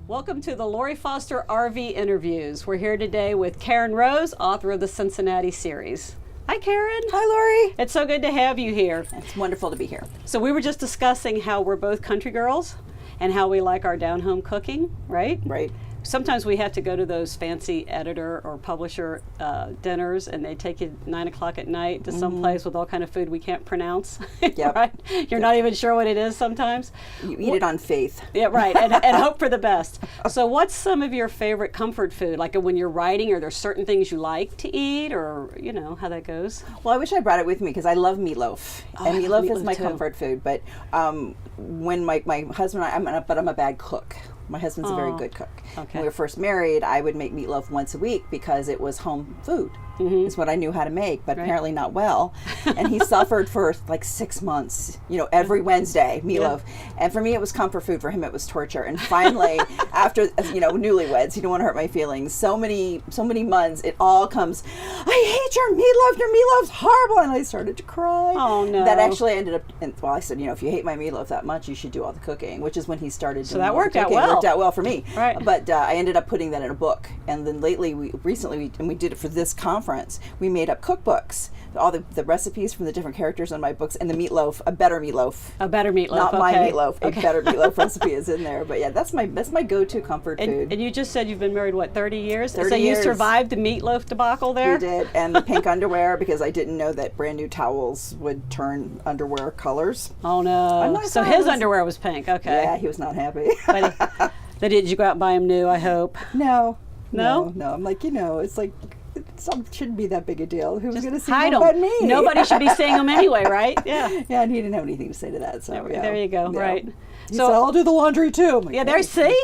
Welcome to the Lori Foster RV Interviews. We're here today with Karen Rose, author of the Cincinnati series. Hi, Karen. Hi, Lori. It's so good to have you here. It's wonderful to be here. So we were just discussing how we're both country girls and how we like our down-home cooking, right? Right. Sometimes we have to go to those fancy editor or publisher dinners, and they take you 9 o'clock at night to some place with all kind of food we can't pronounce. Yep. Right? You're not even sure what it is sometimes. You eat it on faith. Yeah, right, and hope for the best. So what's some of your favorite comfort food? Like when you're writing, are there certain things you like to eat, or you know how that goes? Well, I wish I brought it with me because I love meatloaf. And meatloaf is my too. comfort food. But when my husband and I, I'm a bad cook. My husband's a very good cook. Okay. When we were first married, I would make meatloaf once a week because it was home food. It's what I knew how to make, but apparently not well. And he suffered for like 6 months, every Wednesday, meatloaf. Yeah. And for me, it was comfort food. For him, it was torture. And finally, after, newlyweds, you don't want to hurt my feelings. So many months, it all comes, I hate your meatloaf. Your meatloaf's horrible. And I started to cry. Oh, no. That actually ended up, I said, if you hate my meatloaf that much, you should do all the cooking, which is when he started doing that all worked the out cooking. well. It worked out well for me. Right. But I ended up putting that in a book. And then lately, we did it for this conference. We made up cookbooks, all the recipes from the different characters in my books, and the meatloaf, a better meatloaf. A better meatloaf, not my okay. meatloaf. A better meatloaf recipe is in there. But yeah, that's my go-to comfort food. And you just said you've been married, 30 years? 30 so years. You survived the meatloaf debacle there? We did, and the pink underwear, because I didn't know that brand new towels would turn underwear colors. Oh no! So his underwear was pink. Okay. Yeah, he was not happy. But did you go out and buy him new? I hope. No. No. I'm like, it's like. It shouldn't be that big a deal. Who's going to see hide them but me? Nobody should be seeing them anyway, right? Yeah. Yeah, and he didn't have anything to say to that. So there you go. Yeah. Right. He said, I'll do the laundry too. Like, yeah, there. See.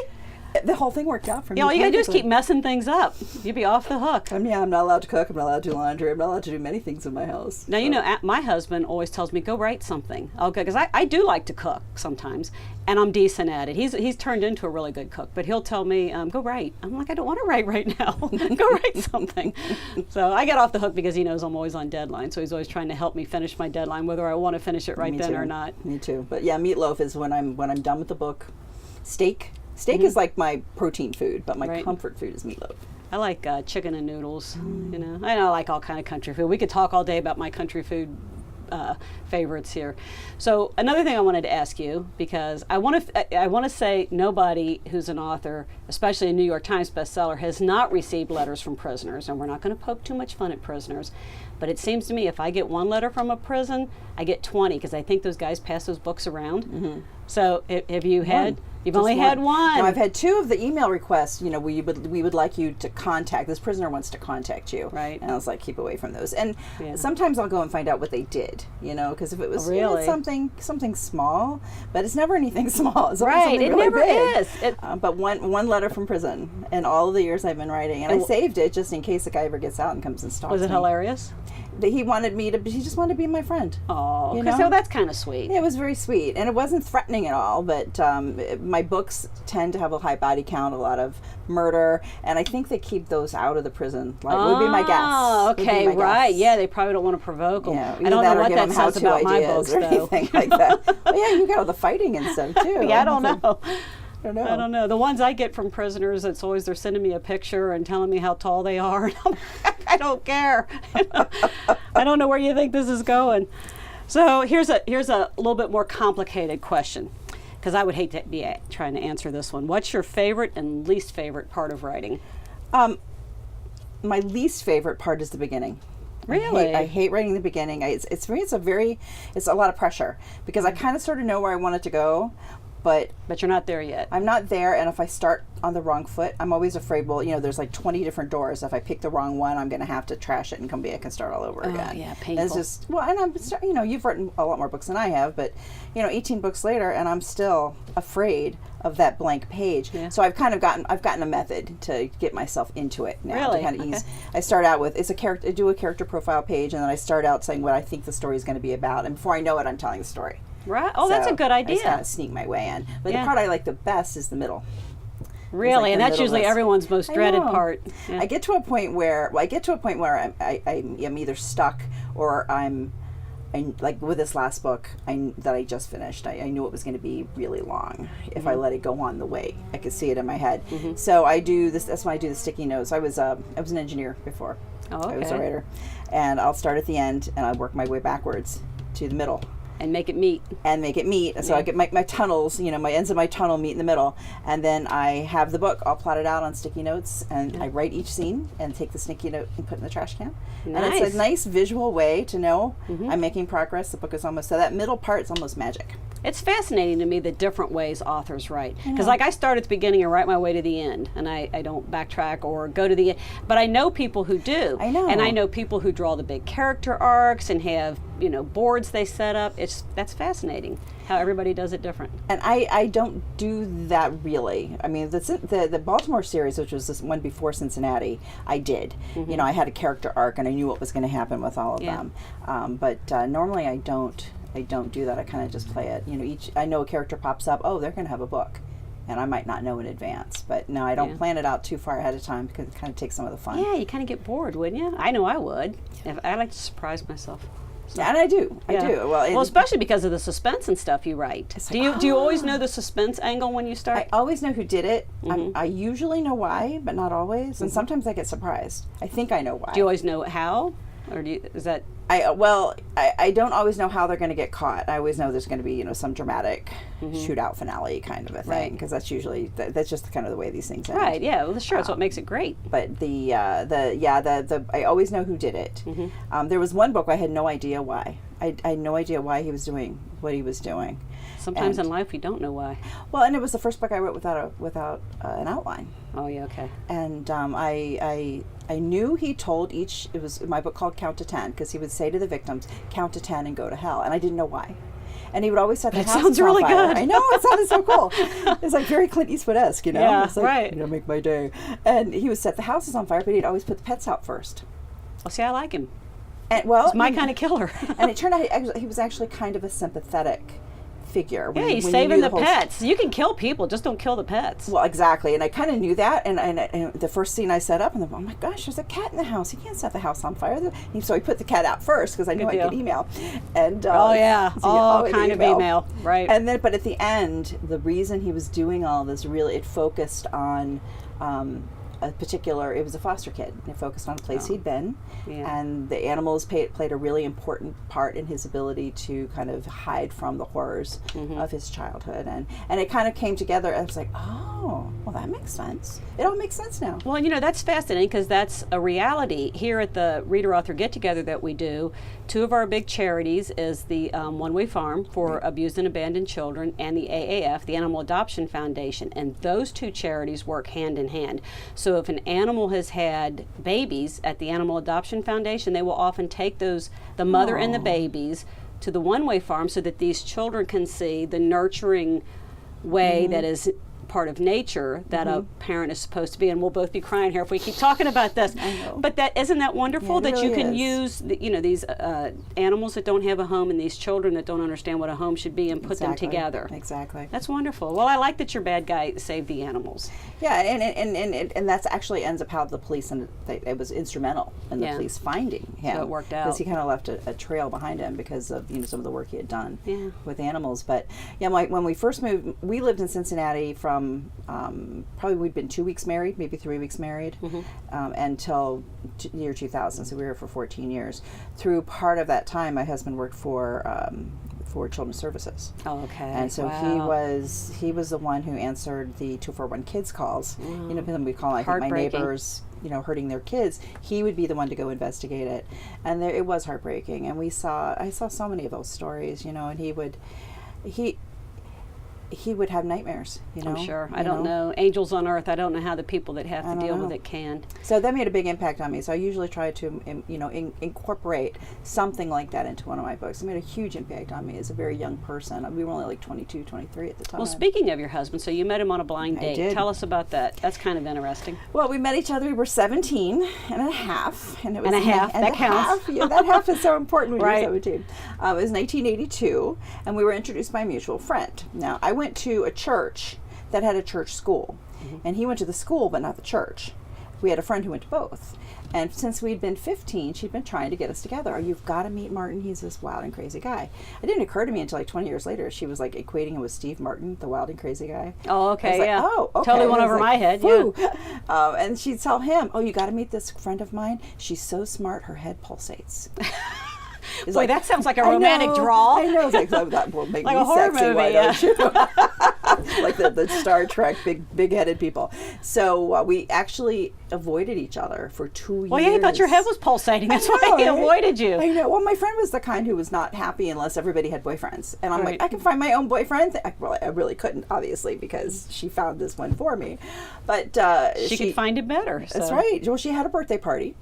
The whole thing worked out for me. All you gotta do is keep messing things up. You'd be off the hook. I'm not allowed to cook. I'm not allowed to do laundry. I'm not allowed to do many things in my house. Now, my husband always tells me, go write something. Okay, because I do like to cook sometimes, and I'm decent at it. He's turned into a really good cook, but he'll tell me, go write. I'm like, I don't want to write right now. Go write something. So I get off the hook because he knows I'm always on deadline, so he's always trying to help me finish my deadline, whether I want to finish it right then or not. Me too. But yeah, meatloaf is when I'm done with the book. Steak is like my protein food, but my comfort food is meatloaf. I like chicken and noodles. I like all kind of country food. We could talk all day about my country food favorites here. So another thing I wanted to ask you, because I want to say nobody who's an author, especially a New York Times bestseller, has not received letters from prisoners, and we're not going to poke too much fun at prisoners. But it seems to me if I get one letter from a prison, I get 20 because I think those guys pass those books around. So have you had? You've only had one. No, I've had 2 of the email requests. We would like you to contact. This prisoner wants to contact you. Right. And I was like, keep away from those. And sometimes I'll go and find out what they did. Because if it was something small, but it's never anything small. It's right. It really never big. is. But one letter from prison, in all of the years I've been writing, and I saved it just in case the guy ever gets out and comes and stalks me. Was it hilarious? He wanted me to. He just wanted to be my friend. Oh, so that's kind of sweet. Yeah, it was very sweet, and it wasn't threatening at all. But my books tend to have a high body count, a lot of murder, and I think they keep those out of the prison. Would be my guess. Oh, okay, right. Yeah, they probably don't want to provoke them. Yeah, I don't know what that says about my books, or though. anything like that. Well, yeah, you got all the fighting and stuff too. Yeah, I don't know. I don't know. The ones I get from prisoners, it's always they're sending me a picture and telling me how tall they are. I don't care. I don't know where you think this is going. So here's a little bit more complicated question, because I would hate to be trying to answer this one. What's your favorite and least favorite part of writing? My least favorite part is the beginning. Really? I hate writing the beginning. It's a lot of pressure because I kind of sort of know where I want it to go. But you're not there yet. I'm not there, and if I start on the wrong foot, I'm always afraid, there's like 20 different doors. If I pick the wrong one, I'm going to have to trash it and come back and start all over again. Oh, yeah, painful. And it's just, and you've written a lot more books than I have, but, 18 books later, and I'm still afraid of that blank page. Yeah. So I've gotten a method to get myself into it now. Really? To kind of ease. I start out with, I do a character profile page, and then I start out saying what I think the story is going to be about, and before I know it, I'm telling the story. Right. Oh, that's a good idea. I just kind of sneak my way in. But the part I like the best is the middle. Really, and that's usually everyone's most dreaded part. Yeah. I get to a point where I'm either stuck or I'm like with this last book that I just finished, I knew it was going to be really long if I let it go on the way. I could see it in my head. So I do this. That's why I do the sticky notes. I was an engineer before. Oh, okay. I was a writer, and I'll start at the end and I work my way backwards to the middle. And make it meet. So I get my tunnels, my ends of my tunnel meet in the middle. And then I have the book all plotted out on sticky notes, and I write each scene and take the sticky note and put it in the trash can. Nice. And it's a nice visual way to know I'm making progress. The book is almost, so that middle part is almost magic. It's fascinating to me the different ways authors write. Because like I start at the beginning and write my way to the end, and I don't backtrack or go to the end. But I know people who do. I know. And I know people who draw the big character arcs and have, boards they set up. That's fascinating how everybody does it different. And I don't do that really. I mean, the Baltimore series, which was this one before Cincinnati, I did. I had a character arc and I knew what was going to happen with all of them. But normally I don't do that. I kind of just play it. I know a character pops up. Oh, they're going to have a book, and I might not know in advance. But no, I don't plan it out too far ahead of time because it kind of takes some of the fun. Yeah, you kind of get bored, wouldn't you? I know I would. If I like to surprise myself. So. Yeah, and I do. Well, especially because of the suspense and stuff you write. Do you always know the suspense angle when you start? I always know who did it. I usually know why, but not always. And sometimes I get surprised. I think I know why. Do you always know how, or is that? I don't always know how they're going to get caught. I always know there's going to be some dramatic shootout finale kind of a thing, because that's usually that's just kind of the way these things end. Right. Yeah. Well, sure. That's what makes it great. But I always know who did it. There was one book I had no idea why. I had no idea why he was doing what he was doing. Sometimes in life you don't know why. Well, and it was the first book I wrote without an outline. Oh yeah. Okay. And I knew he told each. It was my book called Count to 10, because he would say to the victims, "Count to 10 and go to hell," and I didn't know why. And he would always set the house sounds on really fire. good. I know, it sounded so cool. It's like very Clint Eastwood-esque, Yeah, it's like, right. Make my day. And he would set the houses on fire, but he'd always put the pets out first. Well, see, I like him. And He's my kind of killer. And it turned out he was actually kind of a sympathetic figure. Yeah, he's saving the pets. You can kill people, just don't kill the pets. Well, exactly. And I kind of knew that. And the first scene I set up, and oh my gosh, there's a cat in the house. You can't set the house on fire. So I put the cat out first because I knew I'd get email. And all kind of email. Right. And then, but at the end, the reason he was doing all this, really, it focused on it was a foster kid. It focused on a place he'd been, and the animals played a really important part in his ability to kind of hide from the horrors of his childhood, and it kind of came together. And I was like, oh, well, that makes sense. It all makes sense now. Well, that's fascinating, because that's a reality here at the Reader Author Get Together that we do. Two of our big charities is the One Way Farm for abused and abandoned children, and the AAF, the Animal Adoption Foundation, and those two charities work hand in hand. So if an animal has had babies at the Animal Adoption Foundation, they will often take the mother and the babies to the One Way Farm so that these children can see the nurturing way that is part of nature that a parent is supposed to be. And we'll both be crying here if we keep talking about this. But isn't that wonderful that really you can is. Use these animals that don't have a home and these children that don't understand what a home should be and put them together. Exactly. That's wonderful. Well, I like that your bad guy saved the animals. Yeah, and that's actually ends up how the police, and it was instrumental in the police finding him. So it worked out. Because he kind of left a trail behind him because of some of the work he had done with animals. But when we first moved, we lived in Cincinnati from probably we'd been 2 weeks married, maybe 3 weeks married, until year 2000. So we were here for 14 years. Through part of that time, my husband worked for Children's Services. Oh, okay. And so he was the one who answered the 241 kids calls. We call I think my neighbors, hurting their kids. He would be the one to go investigate it, and it was heartbreaking. And I saw so many of those stories, and he would have nightmares, I'm sure. I don't know. Angels on Earth, I don't know how the people that have to deal with it can. So that made a big impact on me. So I usually try to, incorporate something like that into one of my books. It made a huge impact on me as a very young person. We were only like 22, 23 at the time. Well, speaking of your husband, so you met him on a blind date. I did. Tell us about that. That's kind of interesting. Well, we met each other. We were 17 and a half. And it was that counts. Yeah, that half is so important when right. you're 17. It was 1982, and we were introduced by a mutual friend. Now, I went to a church that had a church school, and he went to the school but not the church. we had a friend who went to both. And since we'd been 15, she'd been trying to get us together. Oh, you've got to meet Martin. He's this wild and crazy guy. It didn't occur to me until like 20 years later. She was like equating him with Steve Martin, the wild and crazy guy. Oh, okay, like, yeah. oh, okay. Totally went over my head, yeah. And she'd tell him, oh, you got to meet this friend of mine. She's so smart, her head pulsates. Boy, like, that sounds like a romantic draw. I know. It's like, that will make like me a horror sexy. movie, Why yeah. don't you? Like the Star Trek big-headed people. So we actually avoided each other for 2 years. Well, yeah, I thought your head was pulsating. That's why he avoided you. I know. Well, my friend was the kind who was not happy unless everybody had boyfriends. And I'm Right. like, I can find my own boyfriend. Well, I really couldn't, obviously, because she found this one for me. But she could find it better. So. That's right. Well, she had a birthday party.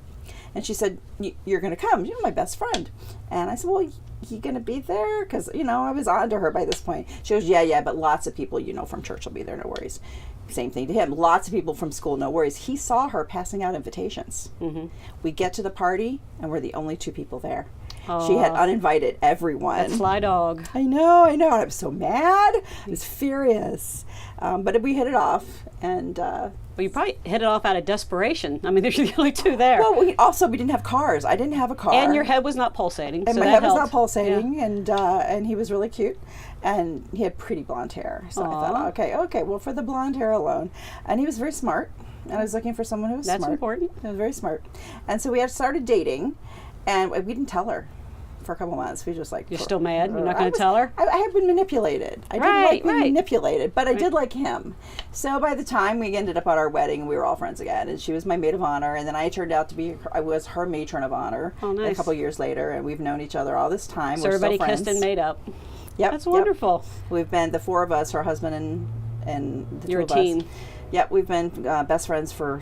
And she said, you're going to come. You're my best friend. And I said, well, you going to be there? Because, I was on to her by this point. She goes, yeah, but lots of people, from church will be there, no worries. Same thing to him. Lots of people from school, no worries. He saw her passing out invitations. Mm-hmm. We get to the party, and we're the only 2 people there. She had uninvited everyone. That sly dog. I know. And I was so mad. I was furious. But we hit it off. And well, you probably hit it off out of desperation. I mean, there's the only 2 there. well, we didn't have cars. I didn't have a car. And your head was not pulsating. And so my that head was helped. not pulsating, Yeah. and he was really cute, and he had pretty blonde hair. So I Aw. thought, okay, well, for the blonde hair alone, and he was very smart, and I was looking for someone who was That's smart. important. He was very smart, and so we had started dating, and we didn't tell her for a couple months. We just like You're still mad? You're not going to tell her? I had been manipulated. I didn't like being manipulated, but I did like him. So by the time we ended up at our wedding, we were all friends again, and she was my maid of honor, and then I turned out to be, I was her matron of honor. Oh, nice. A couple years later, and we've known each other all this time. So we're everybody still friends. kissed and made up. Yep. That's wonderful. Yep. We've been the 4 of us, her husband and the You're 2 a of team. us. Yep, we've been best friends for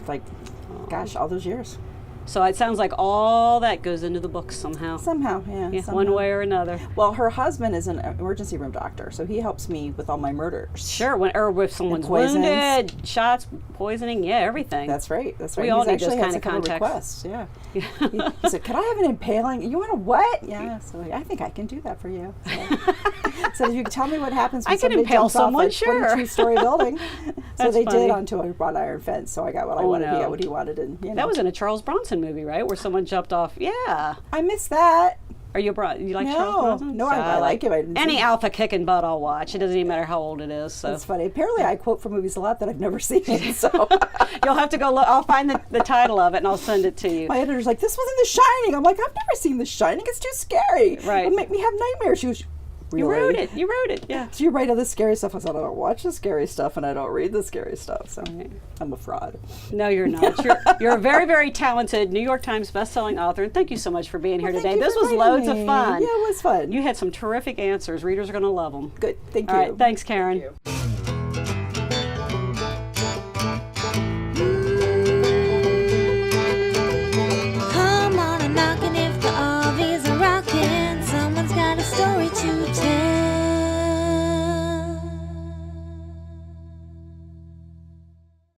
all those years. So it sounds like all that goes into the book somehow. Somehow, yeah. Yeah, somehow. one way or another. Well, her husband is an emergency room doctor, so he helps me with all my murders. Sure, or if someone's poisons. wounded, shots, poisoning, yeah, everything. That's right. That's right. We all He's need those actually kind had of a couple contacts. requests. Yeah. He said, "Could I have an impaling? You want a what?" Yeah. So I think I can do that for you. So if you can tell me what happens when I can somebody impale jumps someone, off a sure. 22-story building. So That's they funny. did onto a wrought iron fence. So I got what I wanted. no. He got what he wanted, and That was in a Charles Bronson movie, right? Where someone jumped off. Yeah. I missed that. Are you you like No. Charles Bronson? No, I like him. I didn't Any see- alpha kicking butt I'll watch. It doesn't even matter how old it is. So That's funny. Apparently, I quote from movies a lot that I've never seen. So you'll have to go look. I'll find the title of it and I'll send it to you. my editor's like, "This wasn't The Shining." I'm like, "I've never seen The Shining. It's too scary. Right. It'll make me have nightmares." She was, "Really? You wrote it. You wrote it. Yeah. So you write all the scary stuff." I said, "I don't watch the scary stuff and I don't read the scary stuff." So I'm a fraud. No, you're not. You're a very, very talented New York Times bestselling author, and thank you so much for being here Well, today. thank you This for was inviting loads me. of fun. Yeah, it was fun. You had some terrific answers. Readers are going to love them. Good. Thank All you. right. Thanks, Karen. Thank you.